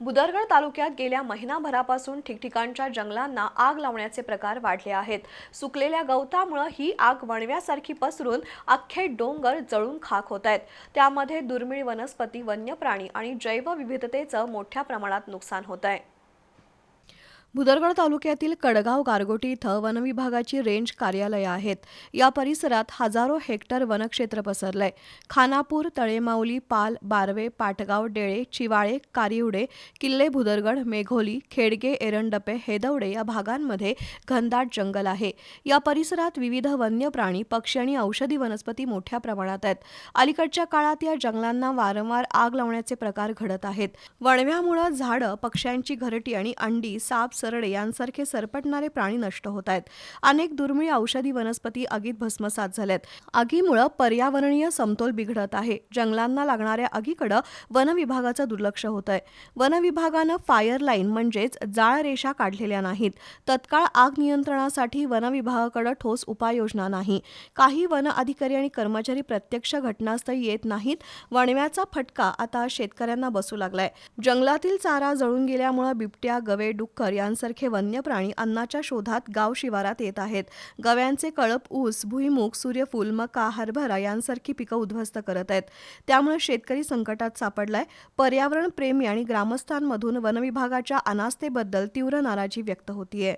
भुदरगड तालुक्यात गेल्या महिनाभरापासून ठिकठिकाणच्या जंगलांना आग लावण्याचे प्रकार वाढले आहेत। सुकलेल्या गवतामुळे ही आग वणव्यासारखी पसरून अख्खे डोंगर जळून खाक होत आहेत। त्यामध्ये दुर्मिळ वनस्पती, वन्य प्राणी आणि जैवविविधतेचं मोठ्या प्रमाणात नुकसान होत आहे। भुदरगड तालुक्यातील कडगाव गारगोटी इथं वनविभागाची रेंज कार्यालये आहेत। या परिसरात हजारो हेक्टर वनक्षेत्र पसरलंय। खानापूर, तळेमाऊली, पाल, बारवे, पाटगाव, डेळे, चिवाळे, कारिवडे, किल्ले भुदरगड, मेघोली, खेडगे, एरंडपे, हेदवडे या भागांमध्ये घनदाट जंगल आहे। या परिसरात विविध वन्य प्राणी, पक्षी आणि औषधी वनस्पती मोठ्या प्रमाणात आहेत। अलीकडच्या काळात या जंगलांना वारंवार आग लावण्याचे प्रकार घडत आहेत। वणव्यामुळे झाडं, पक्ष्यांची घरटी आणि अंडी, साप, सरडे यांसारखे सरपटणारे प्राणी नष्ट होत आहेत। अनेक दुर्मिळ औषधी वनस्पती आगीत भस्मसात झाल्यात। आगीमुळे पर्यावरणीय समतोल बिघडत आहे। जंगलांना लागणाऱ्या आगीकडे वन विभागाचं दुर्लक्ष होत आहे। वन विभागानं फायर लाईन म्हणजेच जाळ रेषा काढलेल्या नाहीत। तत्काळ आग नियंत्रणासाठी वन विभागाकडे ठोस उपाययोजना नाही। काही वन अधिकारी आणि कर्मचारी प्रत्यक्ष घटनास्थळी येत नाहीत। वणव्याचा फटका आता शेतकऱ्यांना बसू लागलाय। जंगलातील चारा जळून गेल्यामुळे बिबट्या, गवे, डुक्कर यांसारखे वन्य प्राणी अन्नाच्या शोधात गाव शिवारात येत आहेत। गव्यांचे कळप ऊस, भुईमूग, सूर्यफूल, मका, हरभरा यांसारखी पिकं उद्ध्वस्त करत आहेत। त्यामुळे शेतकरी संकटात सापडलाय। पर्यावरण प्रेमी आणि ग्रामस्थांमधून वनविभागाच्या अनास्थेबद्दल तीव्र नाराजी व्यक्त होतीये।